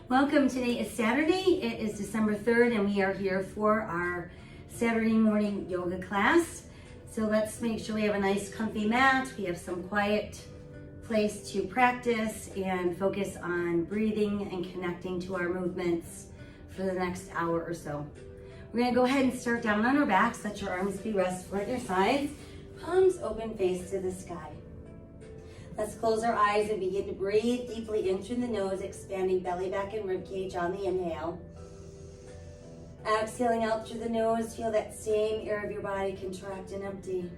Welcome. Today is Saturday. It is December 3rd and we are here for our Saturday morning yoga class. So let's make sure we have a nice comfy mat. We have some quiet place to practice and focus on breathing and connecting to our movements for the next hour or so. We're going to go ahead and start down on our backs. Let your arms be restful at your sides. Palms open, face to the sky. Let's close our eyes and begin to breathe deeply in through the nose, expanding belly, back, and ribcage on the inhale. Exhaling out through the nose, feel that same area of your body contract and empty.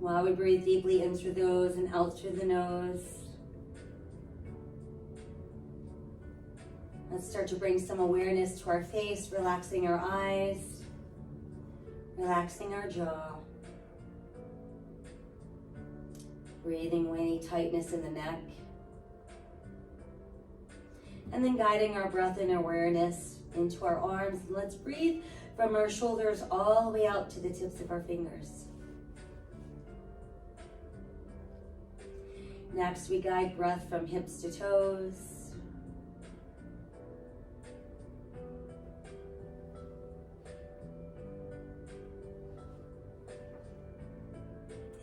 While we breathe deeply in through the nose and out through the nose, let's start to bring some awareness to our face, relaxing our eyes, relaxing our jaw, breathing away any tightness in the neck, and then guiding our breath and awareness into our arms. And let's breathe from our shoulders all the way out to the tips of our fingers. Next, we guide breath from hips to toes.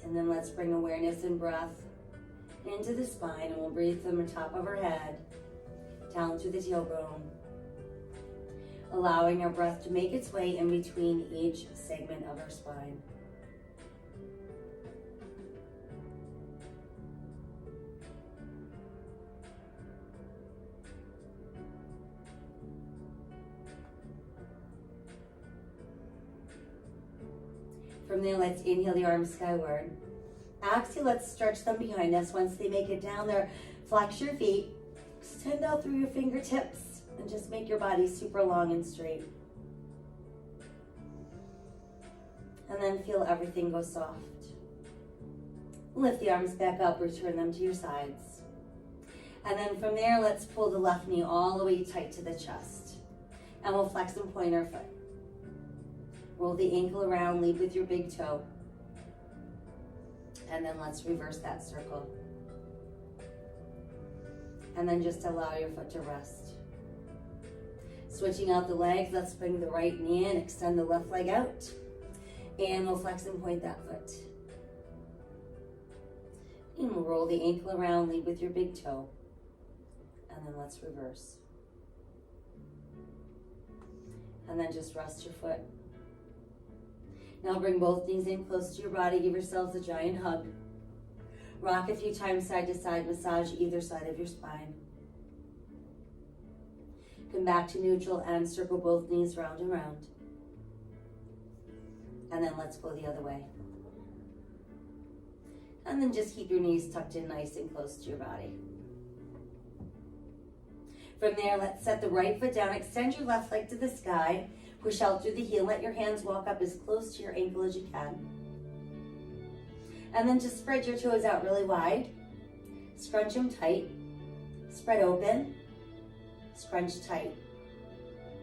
And then let's bring awareness and breath into the spine, and we'll breathe from the top of our head down to the tailbone, allowing our breath to make its way in between each segment of our spine. From there, let's inhale the arms skyward. Exhale, let's stretch them behind us. Once they make it down there, flex your feet, extend out through your fingertips, and just make your body super long and straight. And then feel everything go soft. Lift the arms back up, return them to your sides. And then from there, let's pull the left knee all the way tight to the chest. And we'll flex and point our foot. Roll the ankle around, lead with your big toe. And then let's reverse that circle. And then just allow your foot to rest. Switching out the legs, let's bring the right knee in, extend the left leg out. And we'll flex and point that foot. And we'll roll the ankle around, lead with your big toe. And then let's reverse. And then just rest your foot. Now bring both knees in close to your body. Give yourselves a giant hug. Rock a few times side to side. Massage either side of your spine. Come back to neutral and circle both knees round and round. And then let's go the other way. And then just keep your knees tucked in nice and close to your body. From there, let's set the right foot down. Extend your left leg to the sky. Push out through the heel. Let your hands walk up as close to your ankle as you can. And then just spread your toes out really wide. Scrunch them tight. Spread open. Scrunch tight.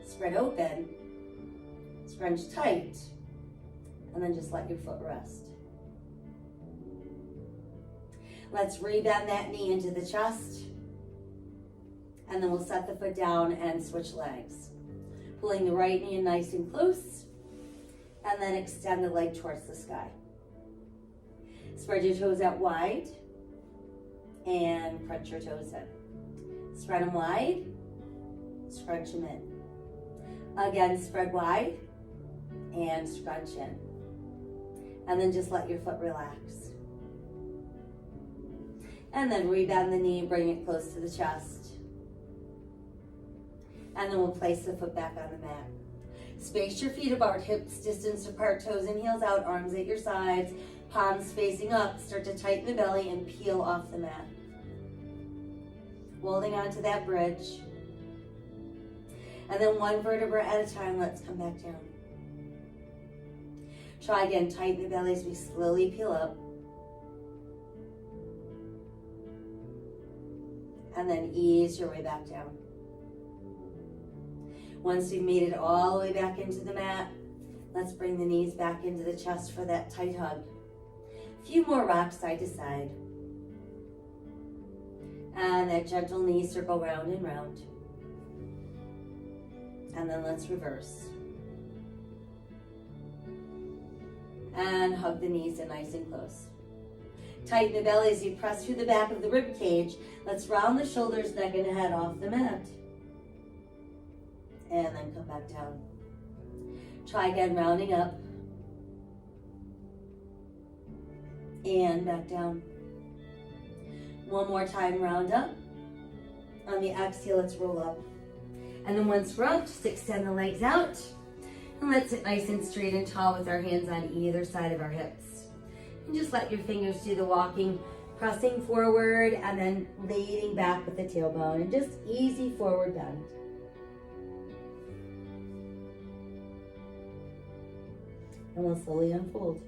Spread open. Scrunch tight. And then just let your foot rest. Let's rebend that knee into the chest. And then we'll set the foot down and switch legs. Pulling the right knee in nice and close, and then extend the leg towards the sky. Spread your toes out wide, and crunch your toes in. Spread them wide, scrunch them in. Again, spread wide, and scrunch in. And then just let your foot relax. And then rebend the knee, bring it close to the chest. And then we'll place the foot back on the mat. Space your feet about hips distance apart, toes and heels out, arms at your sides, palms facing up. Start to tighten the belly and peel off the mat. Holding on to that bridge. And then one vertebra at a time, let's come back down. Try again, tighten the belly as we slowly peel up. And then ease your way back down. Once you've made it all the way back into the mat, Let's bring the knees back into the chest for that tight hug. A few more rocks side to side. And that gentle knee circle round and round. And then let's reverse. And hug the knees in nice and close. Tighten the belly as you press through the back of the rib cage. Let's round the shoulders, neck and head off the mat. And then come back down. Try again, rounding up. And back down. One more time, round up. On the exhale, let's roll up. And then once we're up, just extend the legs out. And let's sit nice and straight and tall with our hands on either side of our hips. And just let your fingers do the walking, pressing forward and then leaning back with the tailbone. And just easy forward bend. And we'll slowly unfold.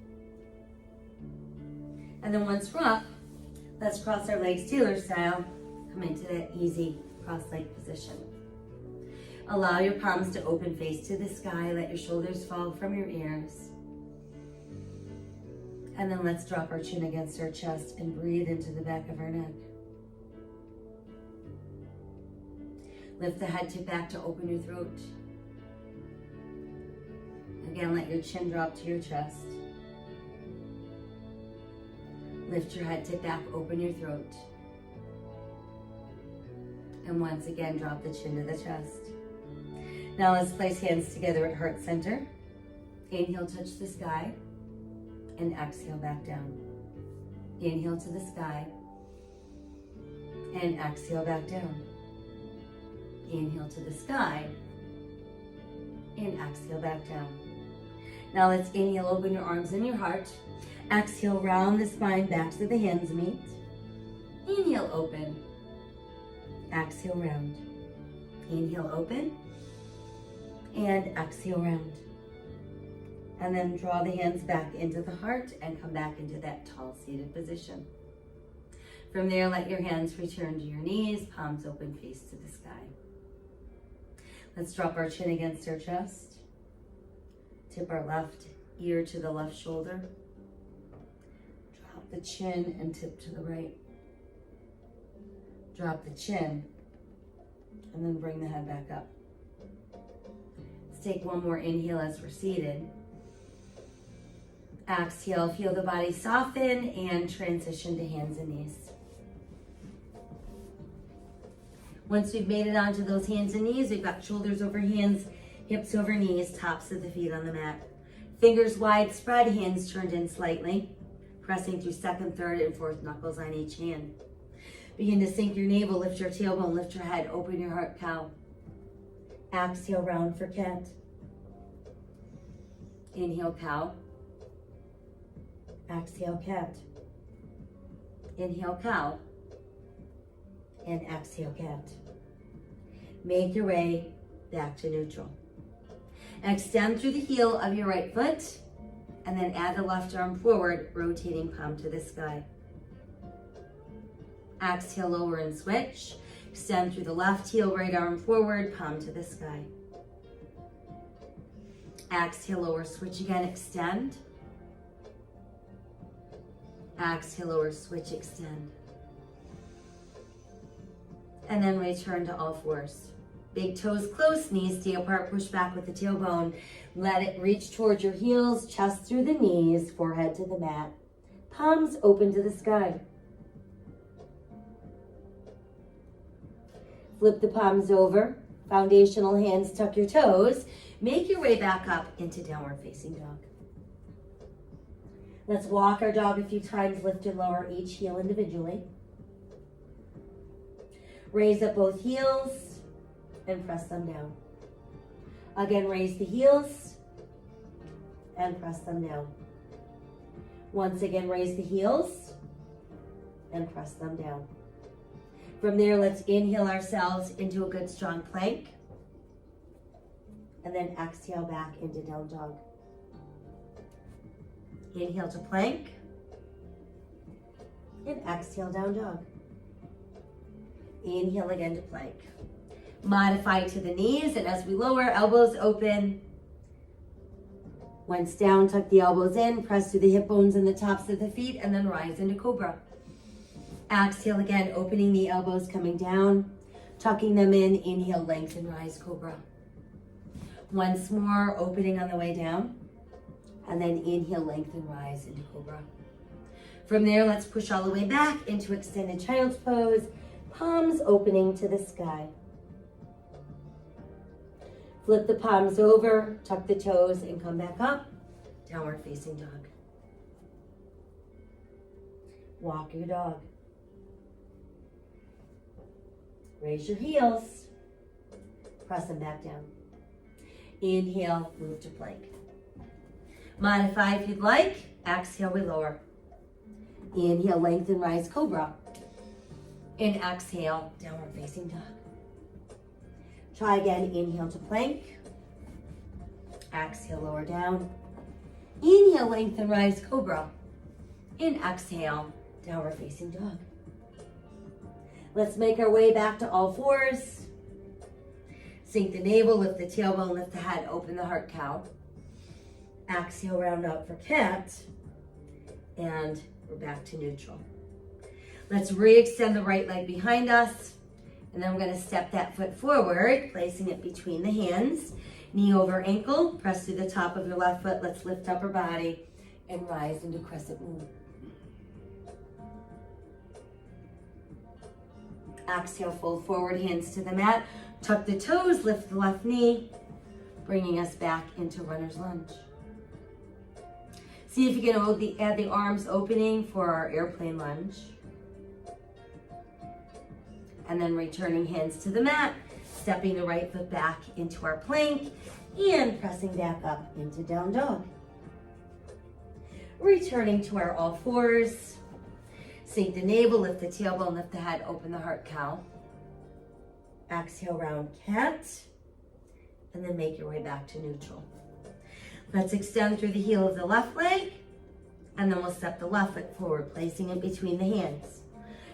And then once we're up, let's cross our legs Taylor style. Come into that easy cross-leg position. Allow your palms to open face to the sky. Let your shoulders fall from your ears. And then let's drop our chin against our chest and breathe into the back of our neck. Lift the head tip back to open your throat. Again, let your chin drop to your chest. Lift your head tip back, open your throat. And once again, drop the chin to the chest. Now let's place hands together at heart center. Inhale, touch the sky. And exhale, back down. Inhale to the sky. And exhale, back down. Inhale to the sky. And exhale, back down. Now let's inhale, open your arms and your heart. Exhale, round the spine back so the hands meet. Inhale, open. Exhale, round. Inhale, open. And exhale, round. And then draw the hands back into the heart and come back into that tall seated position. From there, let your hands return to your knees, palms open, face to the sky. Let's drop our chin against our chest. Tip our left ear to the left shoulder. Drop the chin and tip to the right. Drop the chin and then bring the head back up. Let's take one more inhale as we're seated. Exhale, feel the body soften and transition to hands and knees. Once we've made it onto those hands and knees, we've got shoulders over hands, hips over knees, tops of the feet on the mat. Fingers wide spread, hands turned in slightly, pressing through second, third, and fourth knuckles on each hand. Begin to sink your navel, lift your tailbone, lift your head, open your heart, cow. Exhale, round for cat. Inhale, cow. Exhale, cat. Inhale, cow. And exhale, cat. Make your way back to neutral. Extend through the heel of your right foot and then add the left arm forward, rotating palm to the sky. Exhale, lower and switch. Extend through the left heel, right arm forward, palm to the sky. Exhale, lower, switch again, extend. Exhale, lower, switch, extend. And then return to all fours. Big toes close, knees stay apart, push back with the tailbone. Let it reach towards your heels, chest through the knees, forehead to the mat. Palms open to the sky. Flip the palms over. Foundational hands, tuck your toes. Make your way back up into downward facing dog. Let's walk our dog a few times, lift and lower each heel individually. Raise up both heels and press them down. Again, raise the heels and press them down. Once again, raise the heels and press them down. From there, let's inhale ourselves into a good strong plank. And then exhale back into down dog. Inhale to plank. And exhale down dog. Inhale again to plank. Modify to the knees, and as we lower, elbows open. Once down, tuck the elbows in, press through the hip bones and the tops of the feet, and then rise into cobra. Exhale again, opening the elbows, coming down, tucking them in. Inhale, lengthen, rise, cobra. Once more, opening on the way down, and then inhale, lengthen, rise into cobra. From there, let's push all the way back into extended child's pose, palms opening to the sky. Flip the palms over, tuck the toes, and come back up, downward facing dog. Walk your dog. Raise your heels, press them back down. Inhale, move to plank. Modify if you'd like. Exhale, we lower. Inhale, lengthen, rise, cobra. And exhale, downward facing dog. Try again, inhale to plank. Exhale, lower down. Inhale, lengthen, rise, cobra. And exhale, downward facing dog. Let's make our way back to all fours. Sink the navel, lift the tailbone, lift the head, open the heart, cow. Exhale, round out for cat. And we're back to neutral. Let's re-extend the right leg behind us. And then we're going to step that foot forward, placing it between the hands. Knee over ankle, press through the top of your left foot. Let's lift upper body and rise into crescent moon. Exhale, fold forward, hands to the mat. Tuck the toes, lift the left knee, bringing us back into runner's lunge. See if you can add the arms opening for our airplane lunge. And then returning hands to the mat, stepping the right foot back into our plank and pressing back up into down dog. Returning to our all fours. Sink the navel, lift the tailbone, lift the head, open the heart, cow. Exhale, round cat. And then make your way back to neutral. Let's extend through the heel of the left leg. And then we'll step the left foot forward, placing it between the hands.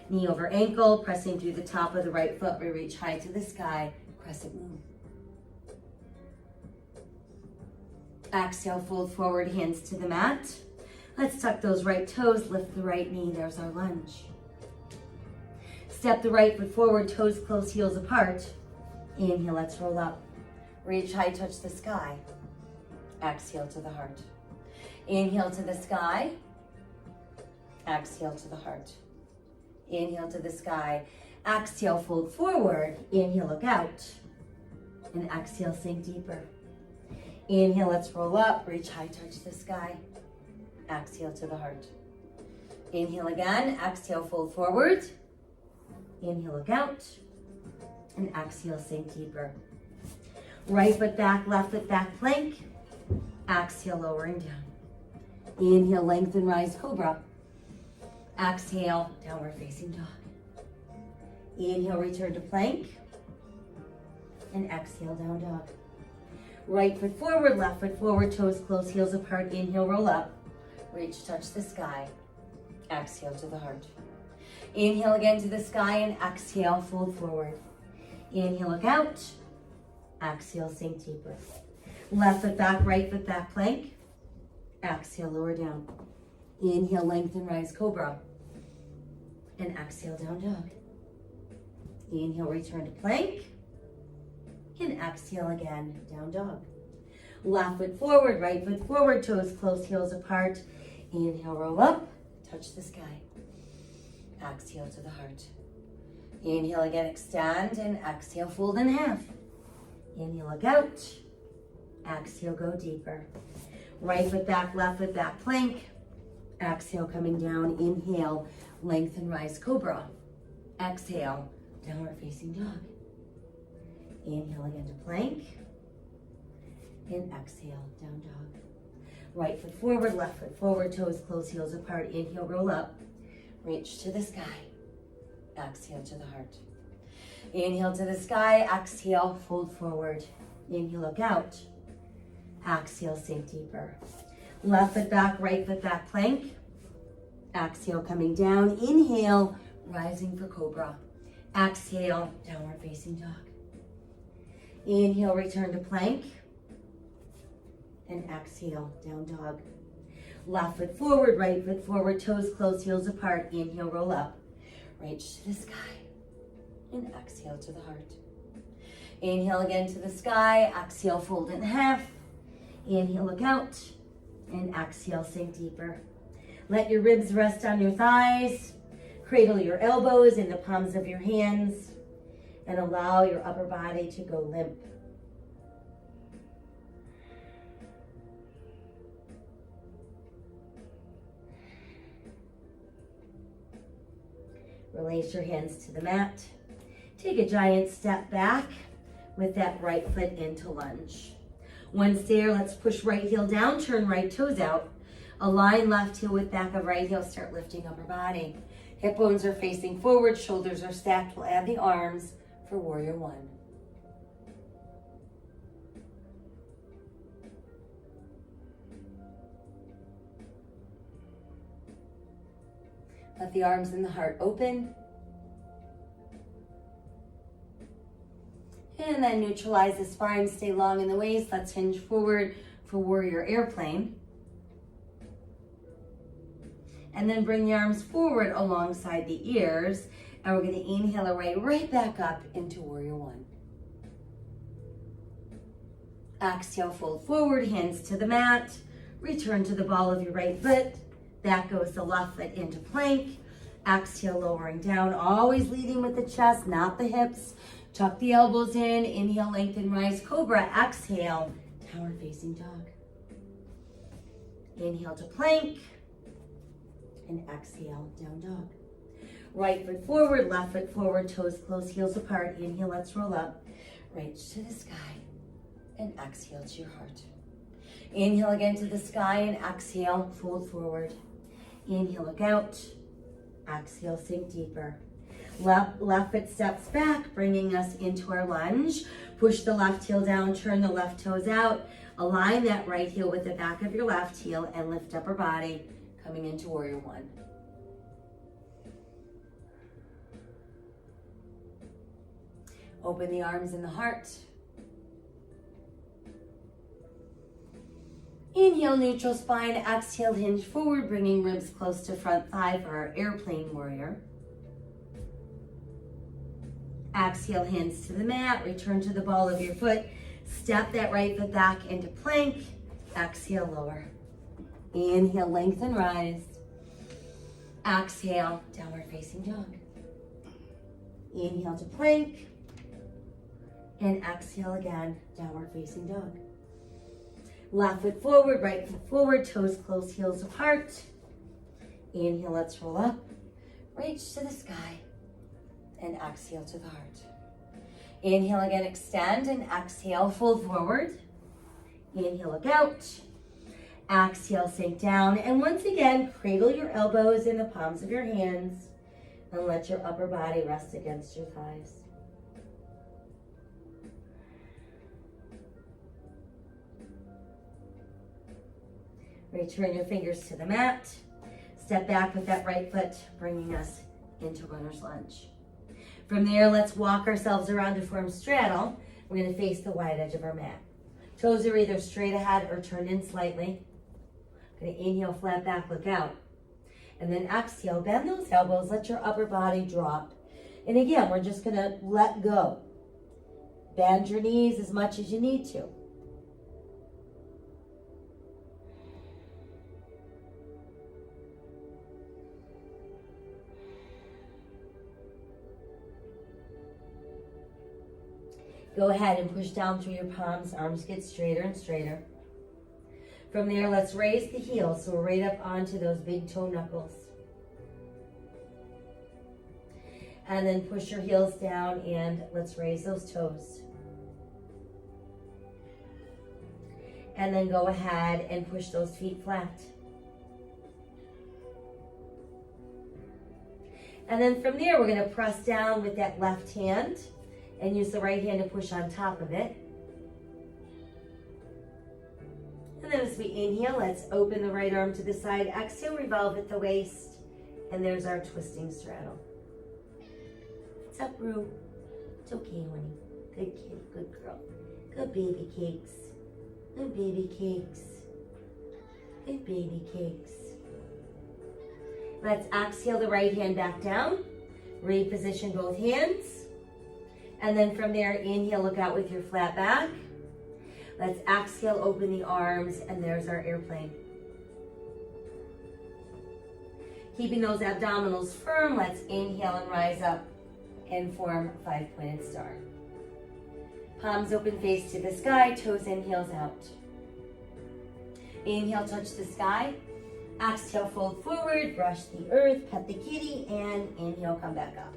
Knee over ankle, pressing through the top of the right foot. We reach high to the sky, crescent moon. Exhale, fold forward, hands to the mat. Let's tuck those right toes, lift the right knee. There's our lunge. Step the right foot forward, toes close, heels apart. Inhale, let's roll up. Reach high, touch the sky. Exhale to the heart. Inhale to the sky. Exhale to the heart. Inhale to the sky. Exhale, fold forward. Inhale, look out. And exhale, sink deeper. Inhale, let's roll up. Reach high, touch the sky. Exhale to the heart. Inhale again. Exhale, fold forward. Inhale, look out. And exhale, sink deeper. Right foot back, left foot back, plank. Exhale, lowering down. Inhale, lengthen, rise, cobra. Exhale, downward facing dog. Inhale, return to plank. And exhale, down dog. Right foot forward, left foot forward, toes close, heels apart. Inhale, roll up. Reach, touch the sky. Exhale to the heart. Inhale again to the sky and exhale, fold forward. Inhale, look out. Exhale, sink deeper. Left foot back, right foot back, plank. Exhale, lower down. Inhale, lengthen, rise, cobra. And exhale, down dog. Inhale, return to plank. And exhale again, down dog. Left foot forward, right foot forward, toes close, heels apart. Inhale, roll up, touch the sky. Exhale to the heart. Inhale again, extend, and exhale, fold in half. Inhale, look out. Exhale, go deeper. Right foot back, left foot back, plank. Exhale, coming down. Inhale, lengthen, rise, cobra. Exhale, downward facing dog. Inhale again to plank. And exhale, down dog. Right foot forward, left foot forward, toes close, heels apart. Inhale, roll up. Reach to the sky. Exhale to the heart. Inhale to the sky. Exhale, fold forward. Inhale, look out. Exhale, sink deeper. Left foot back, right foot back, plank. Exhale, coming down. Inhale, rising for cobra. Exhale, downward facing dog. Inhale, return to plank. and exhale, down dog. Left foot forward, right foot forward, toes close, heels apart. Inhale, roll up, reach to the sky, and exhale to the heart. Inhale again to the sky, exhale, fold in half. Inhale, look out, and exhale, sink deeper. Let your ribs rest on your thighs. Cradle your elbows in the palms of your hands, and allow your upper body to go limp. Release your hands to the mat. Take a giant step back with that right foot into lunge. Once there, let's push right heel down, turn right toes out. Align left heel with back of right heel, start lifting upper body. Hip bones are facing forward, shoulders are stacked. We'll add the arms for warrior one. Let the arms and the heart open. And then neutralize the spine, stay long in the waist. Let's hinge forward for warrior airplane. And then bring the arms forward alongside the ears. And we're going to inhale our way right back up into warrior one. Exhale, fold forward, hands to the mat. Return to the ball of your right foot. Back goes the left foot into plank. Exhale, lowering down, always leading with the chest, not the hips. Tuck the elbows in, inhale, lengthen, rise, cobra. Exhale, downward facing dog. Inhale to plank, and exhale, down dog. Right foot forward, left foot forward, toes close, heels apart. Inhale, let's roll up, reach to the sky, and exhale to your heart. Inhale again to the sky, and exhale, fold forward. Inhale, look out. Exhale, sink deeper. Left foot steps back, bringing us into our lunge. Push the left heel down, turn the left toes out. Align that right heel with the back of your left heel and lift upper body, coming into warrior one. Open the arms and the heart. Inhale, neutral spine. Exhale, hinge forward, bringing ribs close to front thigh for our airplane warrior. Exhale, hands to the mat. Return to the ball of your foot. Step that right foot back into plank. Exhale, lower. Inhale, lengthen, rise. Exhale, downward facing dog. Inhale to plank. And exhale again, downward facing dog. Left foot forward, right foot forward, toes close, heels apart. Inhale, let's roll up. Reach to the sky. And exhale to the heart. Inhale again, extend, and exhale, fold forward. Inhale, look out. Exhale, sink down. And once again, cradle your elbows in the palms of your hands and let your upper body rest against your thighs. Return your fingers to the mat. Step back with that right foot, bringing us into runner's lunge. From there, let's walk ourselves around to form straddle. We're going to face the wide edge of our mat. Toes are either straight ahead or turned in slightly. Going to inhale, flat back, look out. And then exhale, bend those elbows, let your upper body drop. And again, we're just going to let go. Bend your knees as much as you need to. Go ahead and push down through your palms. Arms get straighter and straighter. From there, let's raise the heels so we're right up onto those big toe knuckles. And then push your heels down and let's raise those toes. And then go ahead and push those feet flat. And then from there, we're going to press down with that left hand and use the right hand to push on top of it. And then as we inhale, let's open the right arm to the side. Exhale, revolve at the waist. And there's our twisting straddle. What's up, Rue? It's okay, honey. Good kitty, good girl. Good baby cakes. Good baby cakes. Good baby cakes. Let's exhale the right hand back down. Reposition both hands. And then from there, inhale, look out with your flat back. Let's exhale, open the arms, and there's our airplane. Keeping those abdominals firm, let's inhale and rise up and form 5-pointed star. Palms open, face to the sky, toes in, heels out. Inhale, touch the sky. Exhale, fold forward, brush the earth, pet the kitty, and inhale, come back up.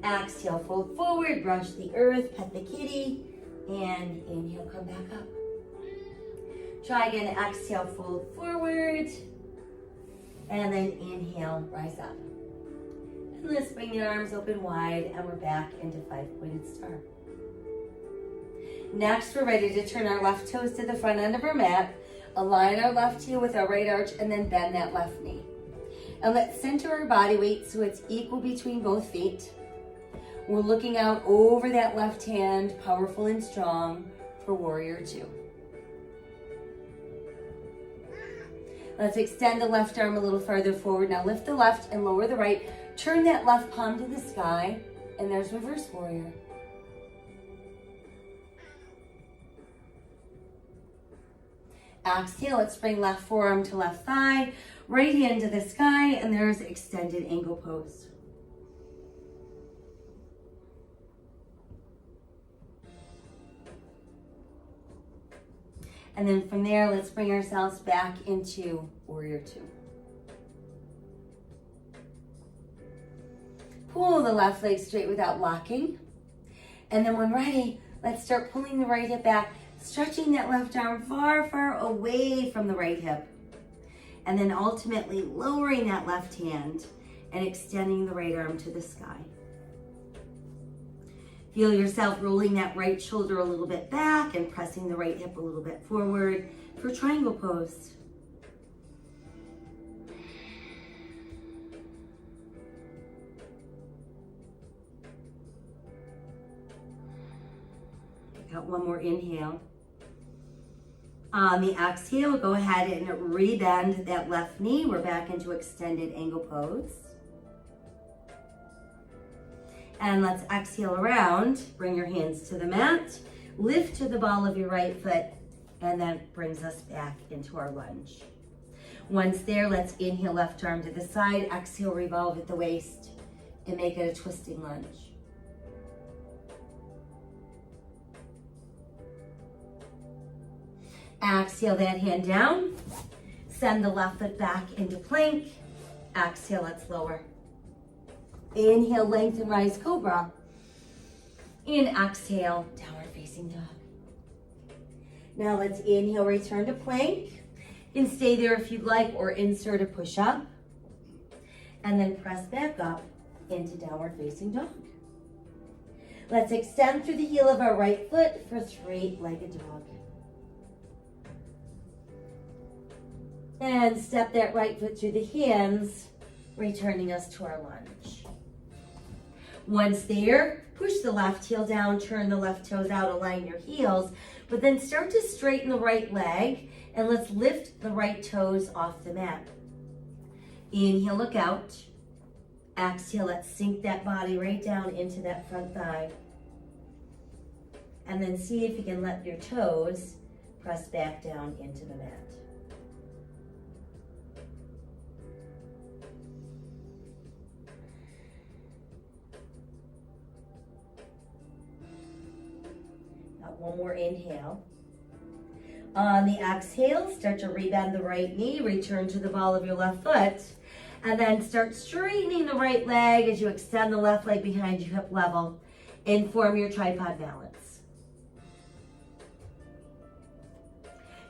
Exhale, fold forward, brush the earth, pet the kitty, and inhale, come back up. Try again, exhale, fold forward, and then inhale, rise up. And let's bring the arms open wide, and we're back into 5-pointed star. Next, we're ready to turn our left toes to the front end of our mat, align our left heel with our right arch, and then bend that left knee. And let's center our body weight so it's equal between both feet. We're looking out over that left hand, powerful and strong, for warrior 2. Let's extend the left arm a little farther forward. Now lift the left and lower the right. Turn that left palm to the sky, and there's reverse warrior. Exhale, let's bring left forearm to left thigh, right hand to the sky, and there's extended angle pose. And then from there, let's bring ourselves back into warrior 2. Pull the left leg straight without locking. And then when ready, let's start pulling the right hip back, stretching that left arm far, far away from the right hip. And then ultimately lowering that left hand and extending the right arm to the sky. Feel yourself rolling that right shoulder a little bit back and pressing the right hip a little bit forward for triangle pose. Got one more inhale. On the exhale, go ahead and rebend that left knee. We're back into extended angle pose. And let's exhale around. Bring your hands to the mat. Lift to the ball of your right foot. And that brings us back into our lunge. Once there, let's inhale left arm to the side. Exhale, revolve at the waist. And make it a twisting lunge. Exhale that hand down. Send the left foot back into plank. Exhale, let's lower. Inhale, lengthen, rise, cobra. And exhale, downward facing dog. Now let's inhale, return to plank. You can stay there if you'd like, or insert a push-up. And then press back up into downward facing dog. Let's extend through the heel of our right foot for 3-legged dog. And step that right foot through the hands, returning us to our lunge. Once there, push the left heel down, turn the left toes out, align your heels, but then start to straighten the right leg, and let's lift the right toes off the mat. Inhale, look out. Exhale, let's sink that body right down into that front thigh. And then see if you can let your toes press back down into the mat. One more inhale. On the exhale, start to rebend the right knee, return to the ball of your left foot, and then start straightening the right leg as you extend the left leg behind you, hip level, and form your tripod balance.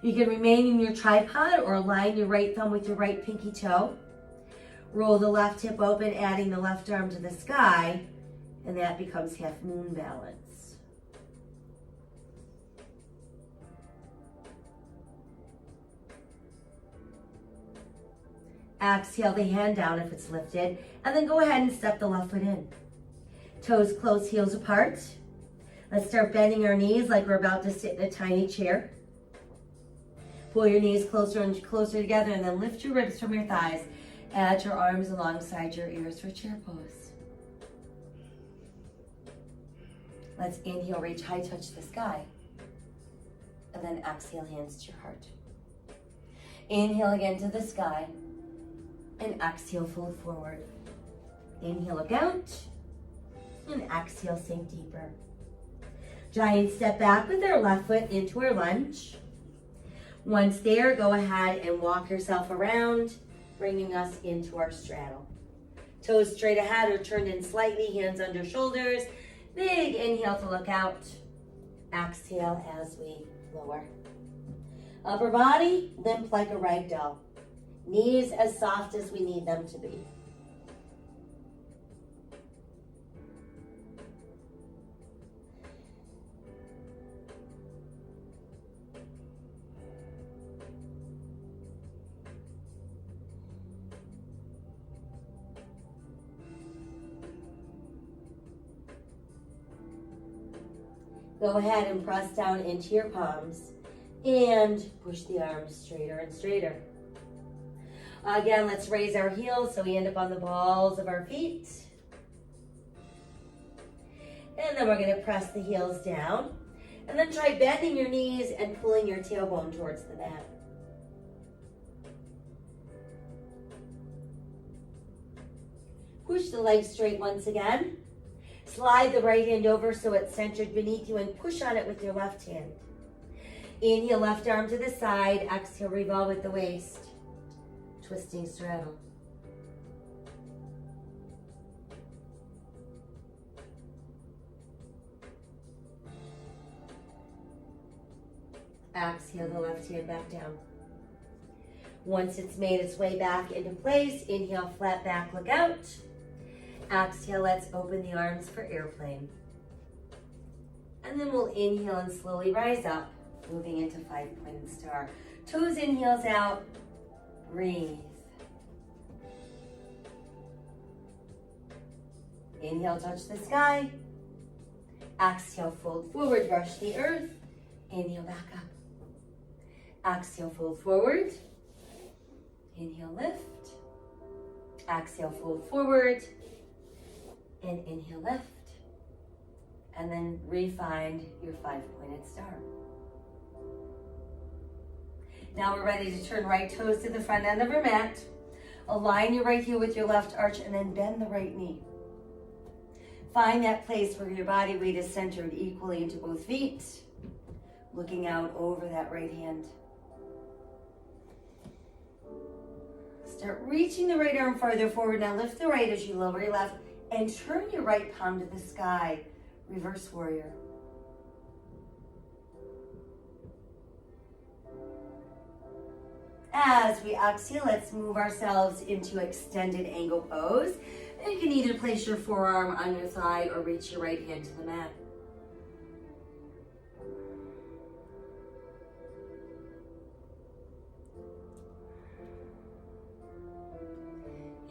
You can remain in your tripod or align your right thumb with your right pinky toe. Roll the left hip open, adding the left arm to the sky, and that becomes half moon balance. Exhale the hand down if it's lifted, and then go ahead and step the left foot in. Toes close, heels apart. Let's start bending our knees like we're about to sit in a tiny chair. Pull your knees closer and closer together, and then lift your ribs from your thighs. Add your arms alongside your ears for chair pose. Let's inhale, reach high, touch the sky. And then exhale, hands to your heart. Inhale again to the sky. And exhale, fold forward. Inhale, look out. And exhale, sink deeper. Giant step back with our left foot into our lunge. Once there, go ahead and walk yourself around, bringing us into our straddle. Toes straight ahead or turned in slightly, hands under shoulders. Big inhale to look out. Exhale as we lower. Upper body, limp like a rag doll. Knees as soft as we need them to be. Go ahead and press down into your palms and push the arms straighter and straighter. Again, let's raise our heels so we end up on the balls of our feet. And then we're going to press the heels down. And then try bending your knees and pulling your tailbone towards the mat. Push the legs straight once again. Slide the right hand over so it's centered beneath you and push on it with your left hand. Inhale, left arm to the side. Exhale, revolve with the waist. Twisting straddle. Exhale the left hand back down. Once it's made its way back into place, inhale, flat back, look out. Exhale, let's open the arms for airplane. And then we'll inhale and slowly rise up, moving into five-pointed star. Toes in, heels out. Breathe. Inhale, touch the sky. Exhale, fold forward, brush the earth. Inhale, back up. Exhale, fold forward. Inhale, lift. Exhale, fold forward. And inhale, lift. And then re-find your five-pointed star. Now we're ready to turn right toes to the front end of our mat. Align your right heel with your left arch and then bend the right knee. Find that place where your body weight is centered equally into both feet. Looking out over that right hand. Start reaching the right arm farther forward. Now lift the right as you lower your left and turn your right palm to the sky. Reverse warrior. As we exhale, let's move ourselves into extended angle pose. And you can either place your forearm on your thigh or reach your right hand to the mat.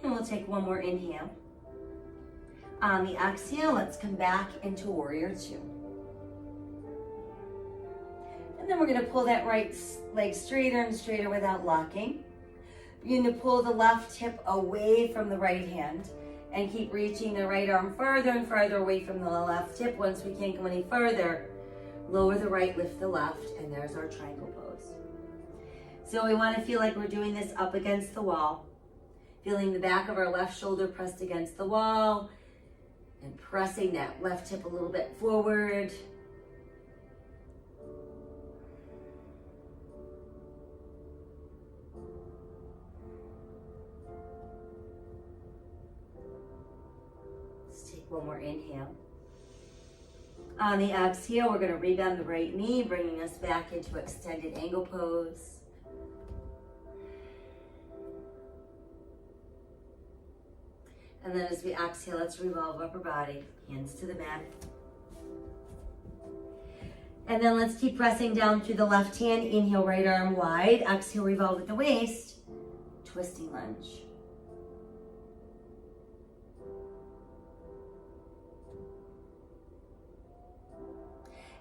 And we'll take one more inhale. On the exhale, let's come back into warrior two. And then we're going to pull that right leg straighter and straighter without locking. You're going to pull the left hip away from the right hand and keep reaching the right arm farther and farther away from the left hip. Once we can't go any further, lower the right, lift the left, and there's our triangle pose. So we want to feel like we're doing this up against the wall, feeling the back of our left shoulder pressed against the wall, and pressing that left hip a little bit forward. Let's take one more inhale. On the exhale, we're going to rebend the right knee, bringing us back into extended angle pose. And then as we exhale, let's revolve upper body, hands to the mat. And then let's keep pressing down through the left hand. Inhale, right arm wide. Exhale, revolve with the waist. Twisting lunge.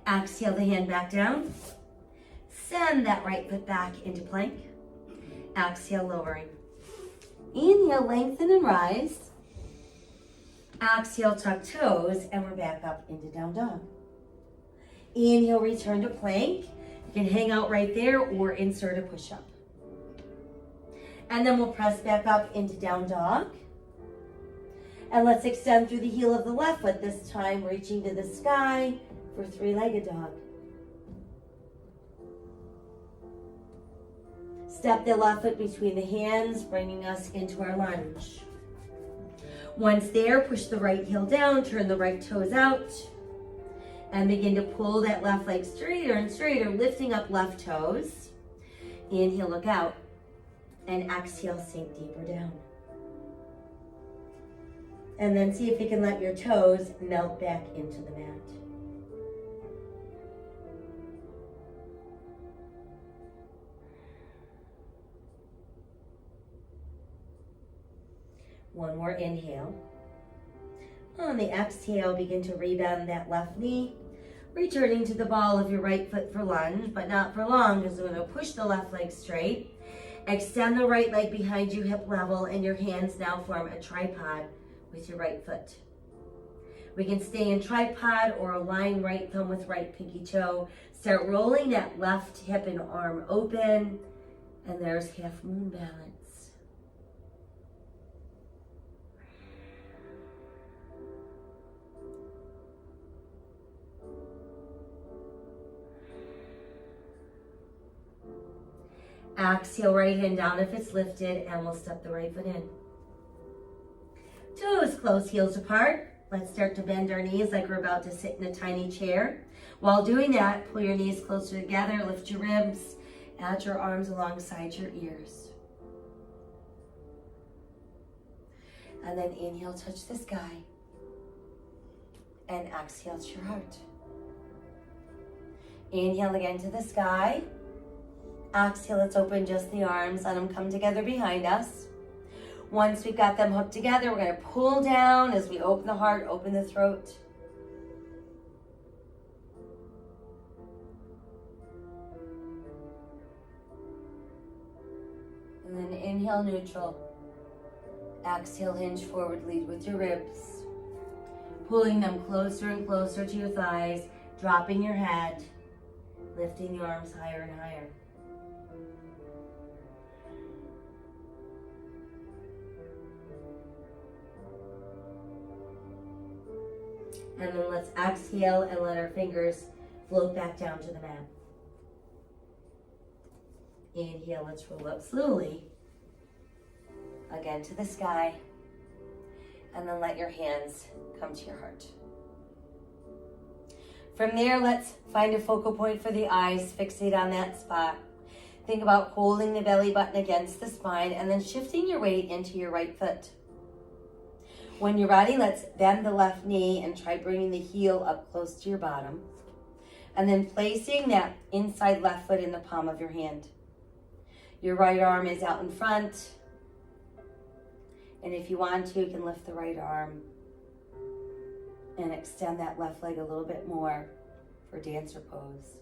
Exhale the hand back down. Send that right foot back into plank. Exhale, lowering. Inhale, lengthen and rise. Exhale, tuck toes, and we're back up into down dog. Inhale, return to plank. You can hang out right there or insert a push-up. And then we'll press back up into down dog. And let's extend through the heel of the left foot, this time reaching to the sky for three-legged dog. Step the left foot between the hands, bringing us into our lunge. Once there, push the right heel down, turn the right toes out, and begin to pull that left leg straighter and straighter, lifting up left toes. Inhale, look out, and exhale, sink deeper down. And then see if you can let your toes melt back into the mat. One more inhale. On the exhale, begin to rebend that left knee, returning to the ball of your right foot for lunge, but not for long, because we're going to push the left leg straight. Extend the right leg behind you, hip level, and your hands now form a tripod with your right foot. We can stay in tripod or align right thumb with right pinky toe. Start rolling that left hip and arm open, and there's half moon balance. Exhale, right hand down if it's lifted, and we'll step the right foot in. Toes close, heels apart. Let's start to bend our knees like we're about to sit in a tiny chair. While doing that, pull your knees closer together, lift your ribs, add your arms alongside your ears. And then inhale, touch the sky. And exhale to your heart. Inhale again to the sky. Exhale, let's open just the arms, let them come together behind us. Once we've got them hooked together, we're going to pull down as we open the heart, open the throat. And then inhale, neutral. Exhale, hinge forward, lead with your ribs. Pulling them closer and closer to your thighs, dropping your head, lifting the arms higher and higher. And then let's exhale and let our fingers float back down to the mat. Inhale, let's roll up slowly. Again to the sky. And then let your hands come to your heart. From there, let's find a focal point for the eyes. Fixate on that spot. Think about holding the belly button against the spine and then shifting your weight into your right foot. When you're ready, let's bend the left knee and try bringing the heel up close to your bottom. And then placing that inside left foot in the palm of your hand. Your right arm is out in front. And if you want to, you can lift the right arm and extend that left leg a little bit more for dancer pose.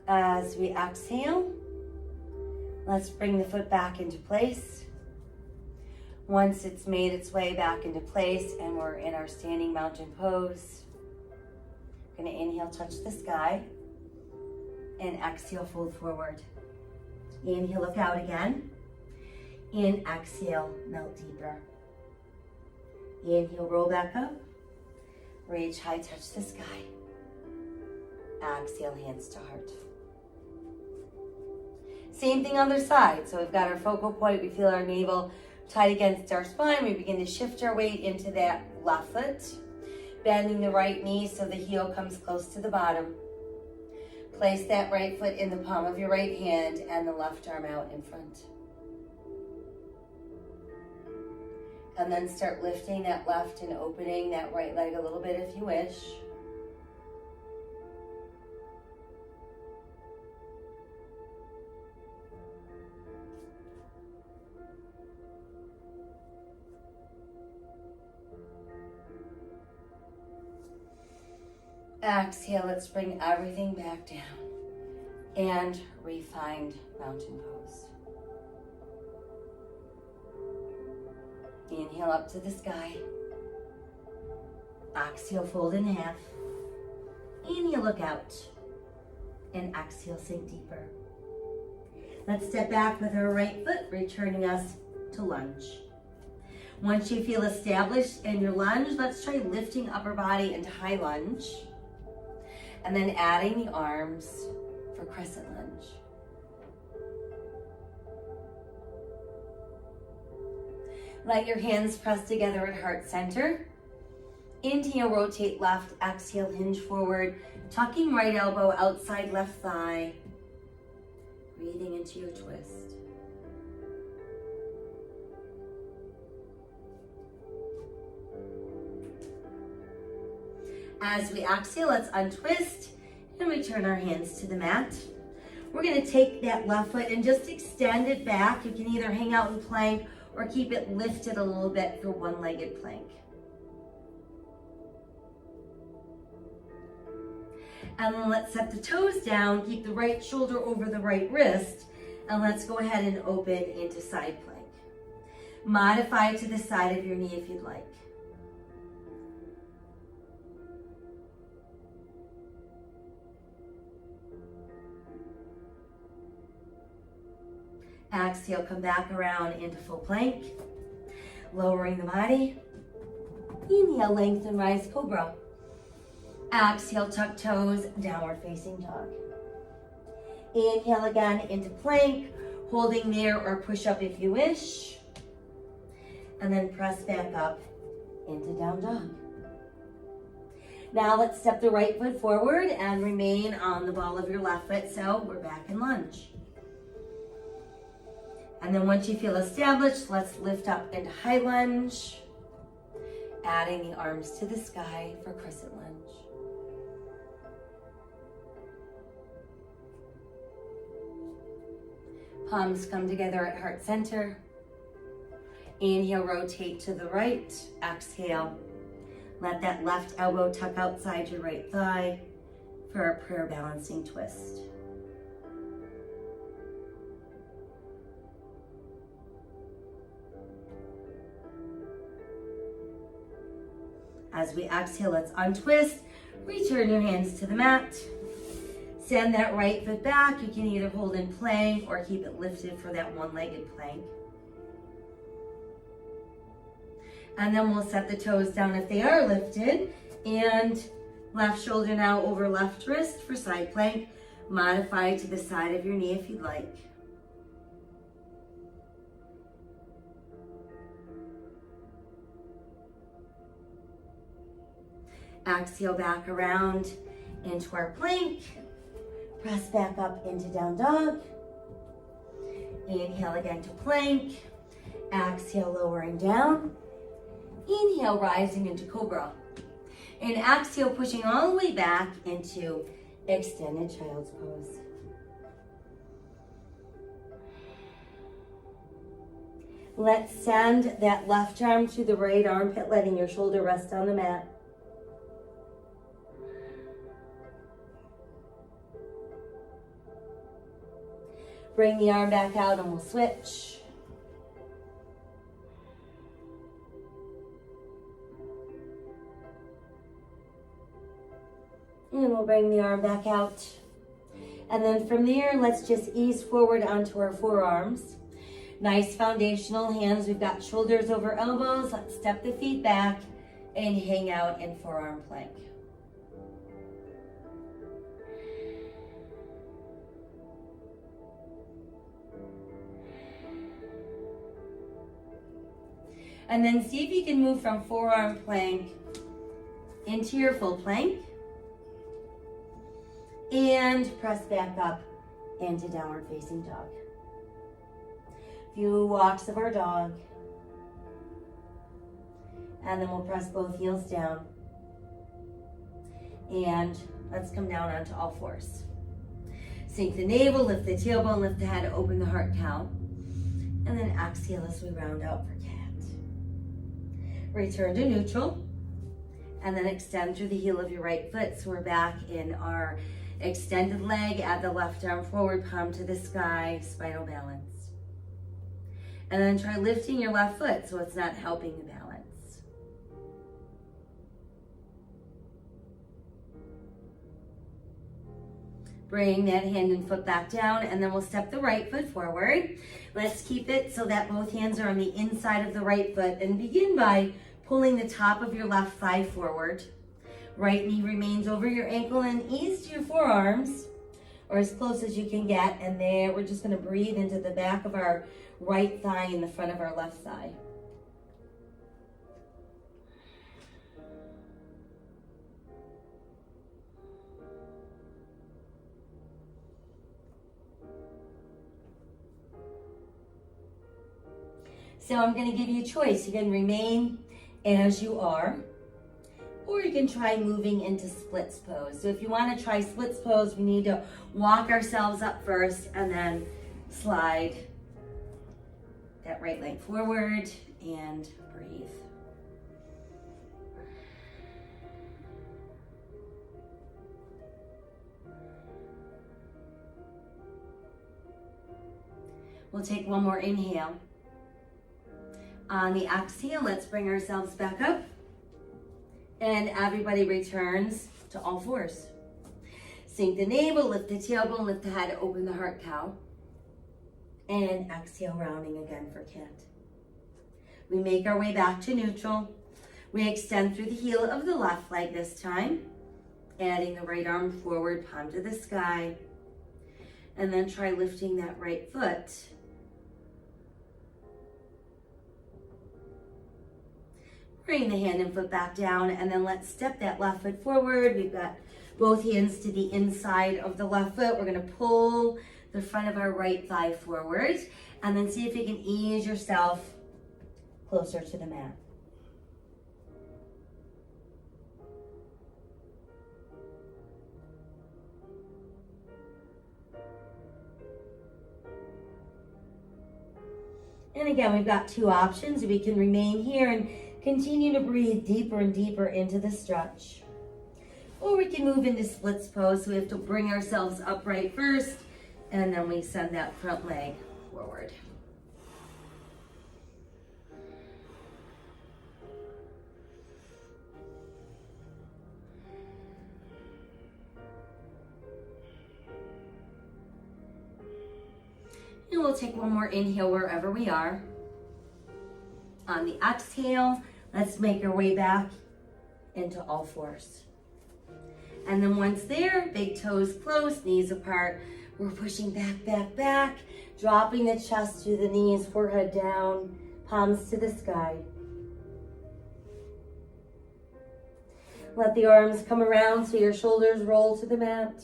As we exhale, let's bring the foot back into place. Once it's made its way back into place and we're in our standing mountain pose, we're going to inhale, touch the sky, and exhale, fold forward. Inhale, look out again. And exhale, melt deeper. Inhale, roll back up. Reach high, touch the sky. Exhale, hands to heart. Same thing other side. So we've got our focal point. We feel our navel tight against our spine. We begin to shift our weight into that left foot. Bending the right knee so the heel comes close to the bottom. Place that right foot in the palm of your right hand and the left arm out in front. And then start lifting that left and opening that right leg a little bit if you wish. Exhale, let's bring everything back down. And refined mountain pose. Inhale up to the sky. Exhale, fold in half. Inhale, look out. And exhale, sink deeper. Let's step back with our right foot, returning us to lunge. Once you feel established in your lunge, let's try lifting upper body into high lunge. And then adding the arms for crescent lunge. Let your hands press together at heart center. Inhale, rotate left, exhale, hinge forward, tucking right elbow outside left thigh. Breathing into your twist. As we exhale, let's untwist and return our hands to the mat. We're going to take that left foot and just extend it back. You can either hang out in plank or keep it lifted a little bit for one-legged plank. And then let's set the toes down, keep the right shoulder over the right wrist, and let's go ahead and open into side plank. Modify to the side of your knee if you'd like. Exhale, come back around into full plank, lowering the body. Inhale, lengthen, rise, cobra. Exhale, tuck toes, downward facing dog. Inhale again into plank, holding there or push up if you wish. And then press back up into down dog. Now let's step the right foot forward and remain on the ball of your left foot, so we're back in lunge. And then once you feel established, let's lift up into high lunge, adding the arms to the sky for crescent lunge. Palms come together at heart center. Inhale, rotate to the right. Exhale, let that left elbow tuck outside your right thigh for a prayer balancing twist. As we exhale, let's untwist. Return your hands to the mat. Send that right foot back. You can either hold in plank or keep it lifted for that one-legged plank. And then we'll set the toes down if they are lifted. And left shoulder now over left wrist for side plank. Modify to the side of your knee if you'd like. Exhale back around into our plank. Press back up into down dog. Inhale again to plank. Exhale, lowering down. Inhale, rising into cobra. And exhale, pushing all the way back into extended child's pose. Let's send that left arm to the right armpit, letting your shoulder rest on the mat. Bring the arm back out and we'll switch. And we'll bring the arm back out. And then from there, let's just ease forward onto our forearms. Nice foundational hands. We've got shoulders over elbows. Let's step the feet back and hang out in forearm plank. And then see if you can move from forearm plank into your full plank. And press back up into downward facing dog. Few walks of our dog. And then we'll press both heels down. And let's come down onto all fours. Sink the navel, lift the tailbone, lift the head, open the heart, cow. And then exhale as we round out for cat. Return to neutral. and then extend through the heel of your right foot. So we're back in our extended leg, add the left arm forward, palm to the sky, spinal balance. And then try lifting your left foot so it's not helping the balance. Bring that hand and foot back down, and then we'll step the right foot forward. Let's keep it so that both hands are on the inside of the right foot, and begin by pulling the top of your left thigh forward. Right knee remains over your ankle and ease to your forearms, or as close as you can get. And there, we're just gonna breathe into the back of our right thigh and the front of our left thigh. So I'm going to give you a choice. You can remain as you are, or you can try moving into splits pose. So if you want to try splits pose, we need to walk ourselves up first and then slide that right leg forward and breathe. We'll take one more inhale. On the exhale, let's bring ourselves back up. And everybody returns to all fours. Sink the navel, lift the tailbone, lift the head, open the heart, cow. And exhale, rounding again for cat. We make our way back to neutral. We extend through the heel of the left leg this time. Adding the right arm forward, palm to the sky. And then try lifting that right foot. Bring the hand and foot back down, and then let's step that left foot forward. We've got both hands to the inside of the left foot. We're gonna pull the front of our right thigh forward, and then see if you can ease yourself closer to the mat. And again, we've got two options. We can remain here and continue to breathe deeper and deeper into the stretch. Or we can move into splits pose. So we have to bring ourselves upright first, and then we send that front leg forward. And we'll take one more inhale wherever we are. On the exhale, let's make our way back into all fours. And then once there, big toes close, knees apart. We're pushing back, back, back, dropping the chest to the knees, forehead down, palms to the sky. Let the arms come around so your shoulders roll to the mat.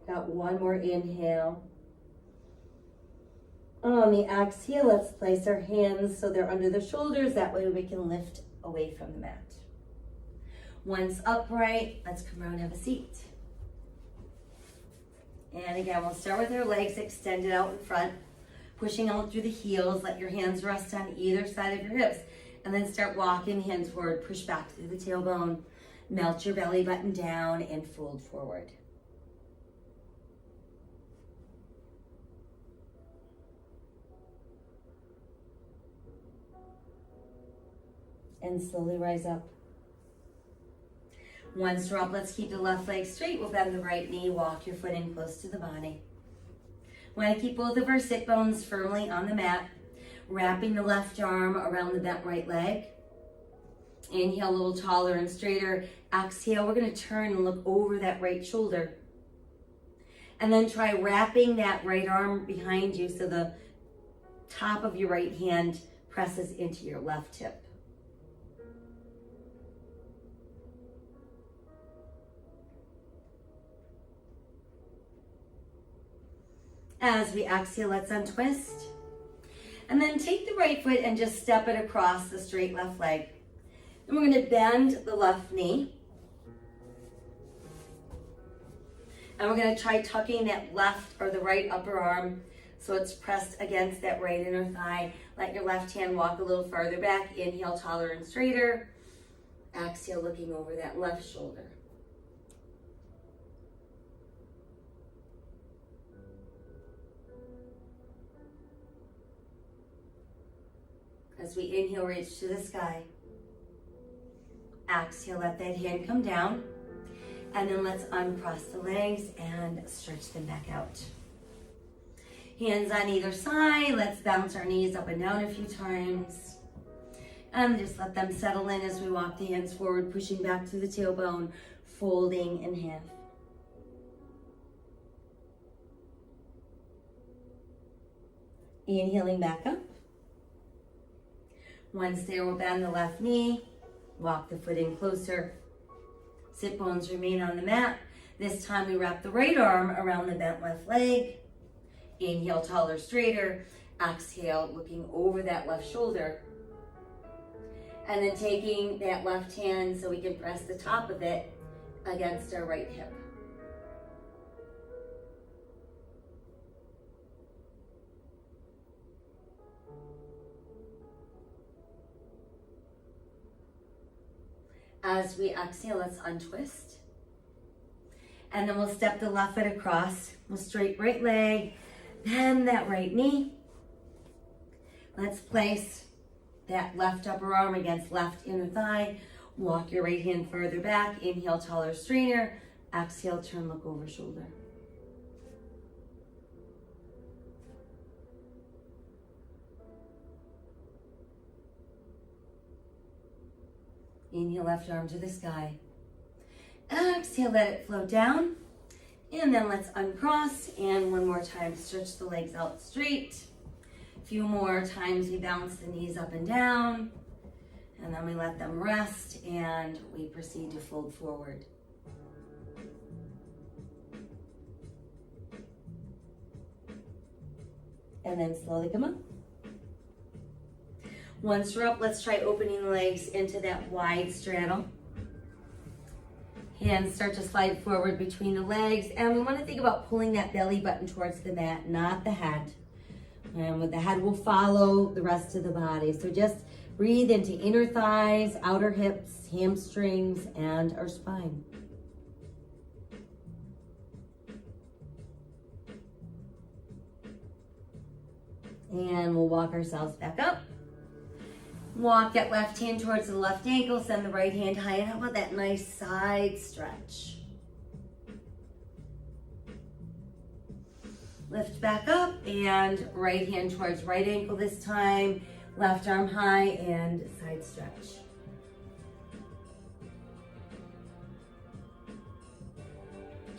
Got one more inhale. On the exhale, let's place our hands so they're under the shoulders. That way we can lift away from the mat. Once upright, let's come around and have a seat. And again, we'll start with our legs extended out in front, pushing out through the heels. Let your hands rest on either side of your hips. And then start walking hands forward, push back through the tailbone, melt your belly button down, and fold forward. And slowly rise up. Once we're up, let's keep the left leg straight. We'll bend the right knee, walk your foot in close to the body. We want to keep both of our sit bones firmly on the mat, wrapping the left arm around the bent right leg. Inhale a little taller and straighter. Exhale, we're going to turn and look over that right shoulder. And then try wrapping that right arm behind you so the top of your right hand presses into your left hip. As we exhale, let's untwist. And then take the right foot and just step it across the straight left leg. And we're going to bend the left knee. And we're gonna try tucking that left or the right upper arm so it's pressed against that right inner thigh. Let your left hand walk a little farther back. Inhale, taller and straighter. Exhale, looking over that left shoulder. As we inhale, reach to the sky. Exhale, let that hand come down. And then let's uncross the legs and stretch them back out. Hands on either side. Let's bounce our knees up and down a few times. And just let them settle in as we walk the hands forward, pushing back to the tailbone, folding in half. Inhaling back up. Once there, we'll bend the left knee, walk the foot in closer. Sit bones remain on the mat. This time we wrap the right arm around the bent left leg. Inhale, taller, straighter. Exhale, looking over that left shoulder. And then taking that left hand so we can press the top of it against our right hip. As we exhale, let's untwist. And then we'll step the left foot across. We'll straight right leg, bend that right knee. Let's place that left upper arm against left inner thigh. Walk your right hand further back. Inhale, taller, straighter. Exhale, turn, look over shoulder. Inhale, left arm to the sky. Exhale, let it float down. And then let's uncross. And one more time, stretch the legs out straight. A few more times, we bounce the knees up and down. And then we let them rest and we proceed to fold forward. And then slowly come up. Once we're up, let's try opening the legs into that wide straddle. Hands start to slide forward between the legs, and we want to think about pulling that belly button towards the mat, not the head. And the head will follow the rest of the body. So just breathe into inner thighs, outer hips, hamstrings, and our spine. And we'll walk ourselves back up. Walk that left hand towards the left ankle, send the right hand high. How about that nice side stretch? Lift back up and right hand towards right ankle this time. Left arm high and side stretch.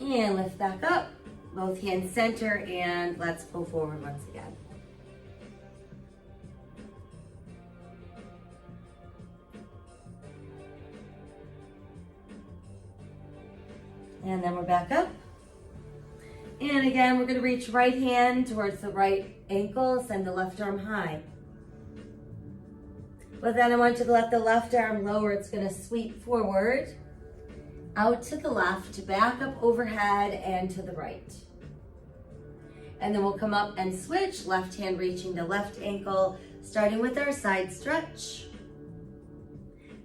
And lift back up. Both hands center and let's pull forward once again. And then we're back up. And again, we're going to reach right hand towards the right ankle, send the left arm high. But then I want you to let the left arm lower. It's going to sweep forward, out to the left, back up overhead, and to the right. And then we'll come up and switch, left hand reaching the left ankle, starting with our side stretch.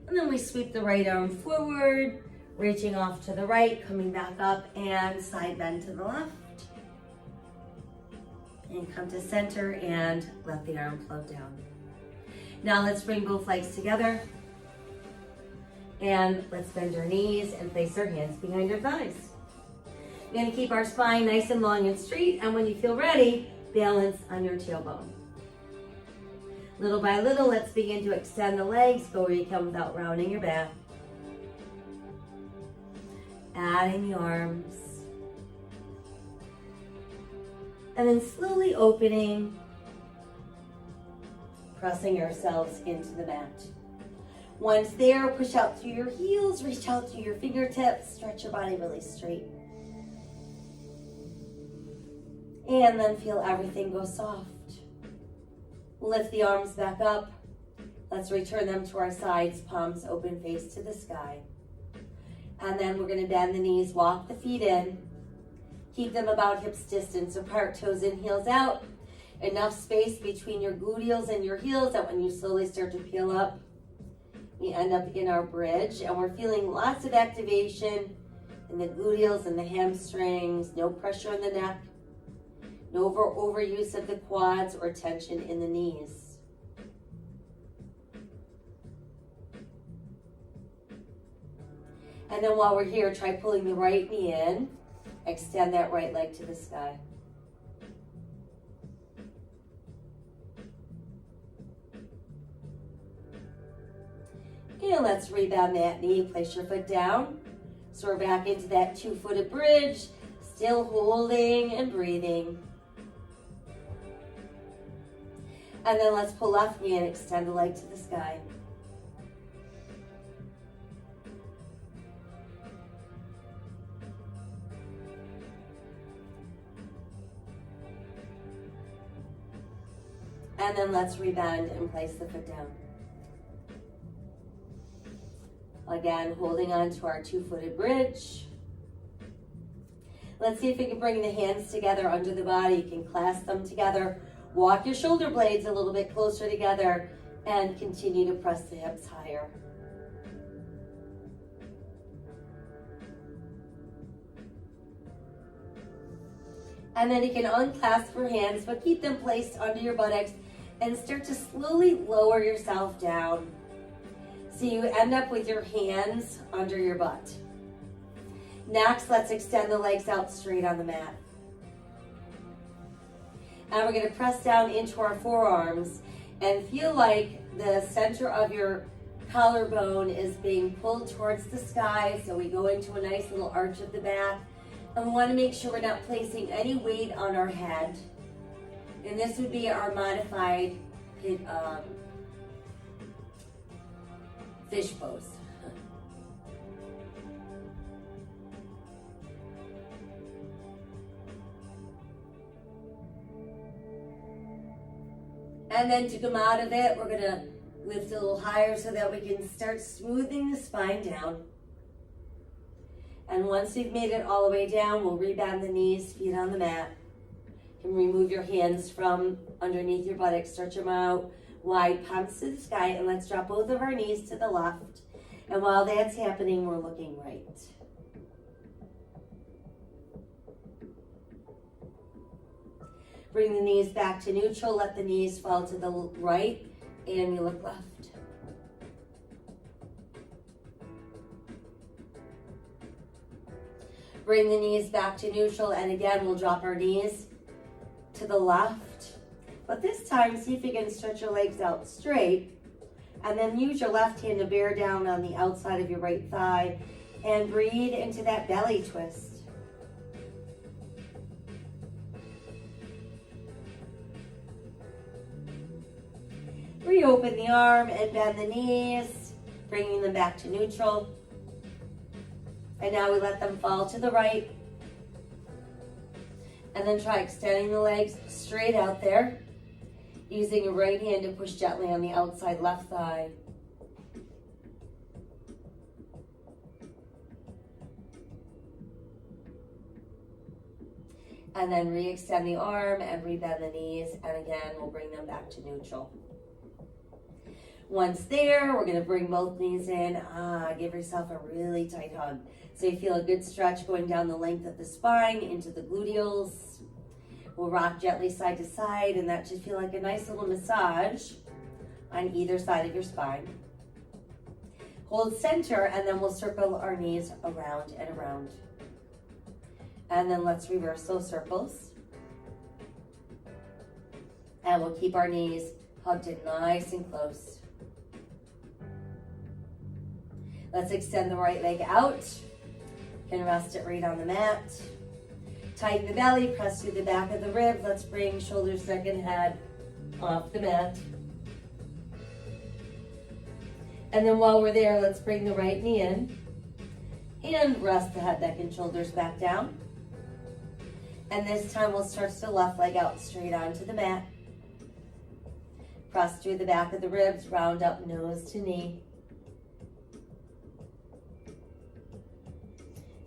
And then we sweep the right arm forward, reaching off to the right, coming back up, and side bend to the left. And come to center and let the arm float down. Now let's bring both legs together. And let's bend our knees and place our hands behind our thighs. We're going to keep our spine nice and long and straight. And when you feel ready, balance on your tailbone. Little by little, let's begin to extend the legs. Go where you come without rounding your back. Adding the arms. And then slowly opening, pressing ourselves into the mat. Once there, push out through your heels, reach out through your fingertips, stretch your body really straight. And then feel everything go soft. Lift the arms back up. Let's return them to our sides, palms open, face to the sky. And then we're going to bend the knees, walk the feet in. Keep them about hips distance apart, toes in, heels out. Enough space between your gluteals and your heels that when you slowly start to peel up, we end up in our bridge. And we're feeling lots of activation in the gluteals and the hamstrings, no pressure on the neck, no overuse of the quads or tension in the knees. And then while we're here, try pulling the right knee in. Extend that right leg to the sky. And let's rebound that knee. Place your foot down. So we're back into that two-footed bridge, still holding and breathing. And then let's pull left knee and extend the leg to the sky. And then let's rebound and place the foot down. Again, holding on to our two-footed bridge. Let's see if we can bring the hands together under the body. You can clasp them together. Walk your shoulder blades a little bit closer together and continue to press the hips higher. And then you can unclasp your hands, but keep them placed under your buttocks and start to slowly lower yourself down. So you end up with your hands under your butt. Next, let's extend the legs out straight on the mat. And we're going to press down into our forearms and feel like the center of your collarbone is being pulled towards the sky. So we go into a nice little arch of the back. And we want to make sure we're not placing any weight on our head. And this would be our modified fish pose. And then to come out of it, we're going to lift a little higher so that we can start smoothing the spine down. And once we've made it all the way down, we'll rebound the knees, feet on the mat. You can remove your hands from underneath your buttocks, stretch them out, wide palms to the sky, and let's drop both of our knees to the left. And while that's happening, we're looking right. Bring the knees back to neutral, let the knees fall to the right, and you look left. Bring the knees back to neutral, and again, we'll drop our knees to the left. But this time, see if you can stretch your legs out straight, and then use your left hand to bear down on the outside of your right thigh, and breathe into that belly twist. Reopen the arm and bend the knees, bringing them back to neutral. And now we let them fall to the right. And then try extending the legs straight out there, using your right hand to push gently on the outside left thigh. And then re-extend the arm and rebend the knees. And again, we'll bring them back to neutral. Once there, we're going to bring both knees in. Give yourself a really tight hug. So you feel a good stretch going down the length of the spine into the gluteals. We'll rock gently side to side, and that should feel like a nice little massage on either side of your spine. Hold center, and then we'll circle our knees around and around. And then let's reverse those circles. And we'll keep our knees hugged in nice and close. Let's extend the right leg out. You can rest it right on the mat. Tighten the belly, press through the back of the rib. Let's bring shoulders, neck, and head off the mat. And then while we're there, let's bring the right knee in and rest the head, neck, and shoulders back down. And this time we'll stretch the left leg out straight onto the mat. Press through the back of the ribs, round up nose to knee.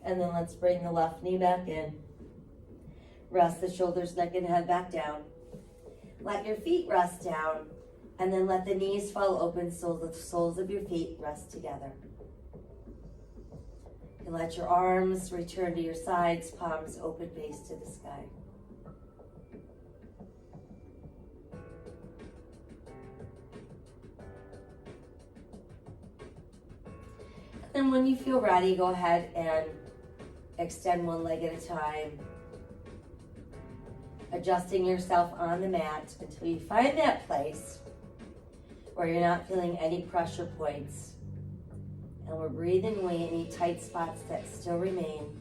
And then let's bring the left knee back in. Rest the shoulders, neck, and head back down. Let your feet rest down, and then let the knees fall open so the soles of your feet rest together. And let your arms return to your sides, palms open, face to the sky. And when you feel ready, go ahead and extend one leg at a time, adjusting yourself on the mat until you find that place where you're not feeling any pressure points. And we're breathing away any tight spots that still remain.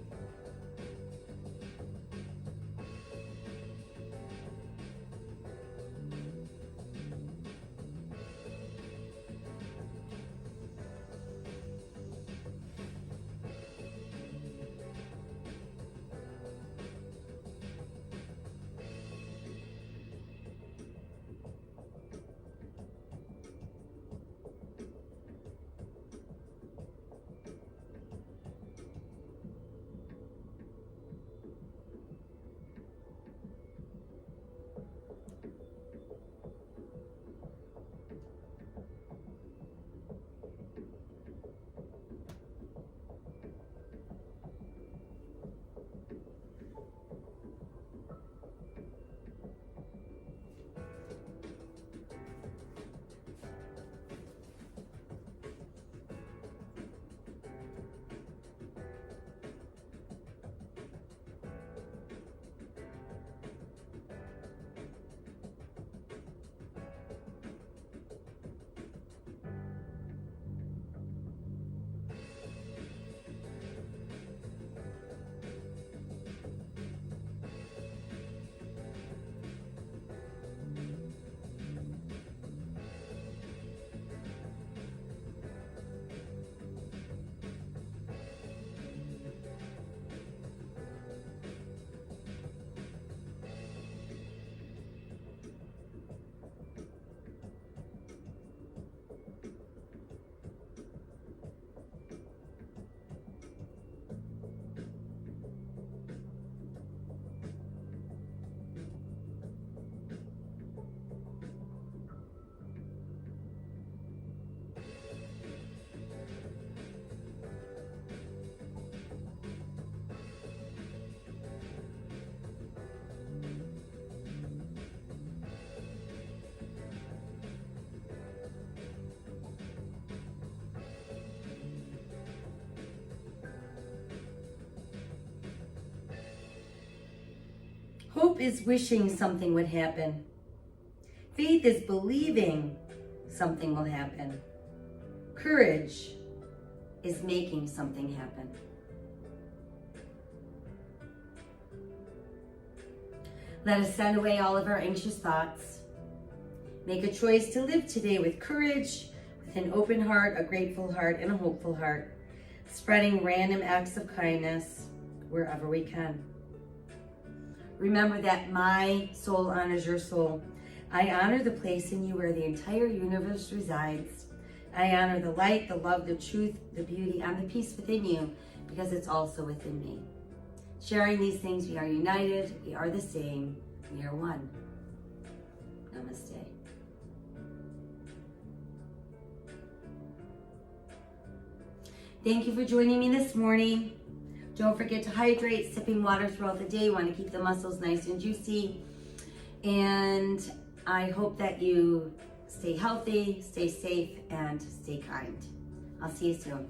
Hope is wishing something would happen. Faith is believing something will happen. Courage is making something happen. Let us send away all of our anxious thoughts. Make a choice to live today with courage, with an open heart, a grateful heart, and a hopeful heart, spreading random acts of kindness wherever we can. Remember that my soul honors your soul. I honor the place in you where the entire universe resides. I honor the light, the love, the truth, the beauty, and the peace within you because it's also within me. Sharing these things, we are united, we are the same, we are one. Namaste. Thank you for joining me this morning. Don't forget to hydrate, sipping water throughout the day. You want to keep the muscles nice and juicy. And I hope that you stay healthy, stay safe, and stay kind. I'll see you soon.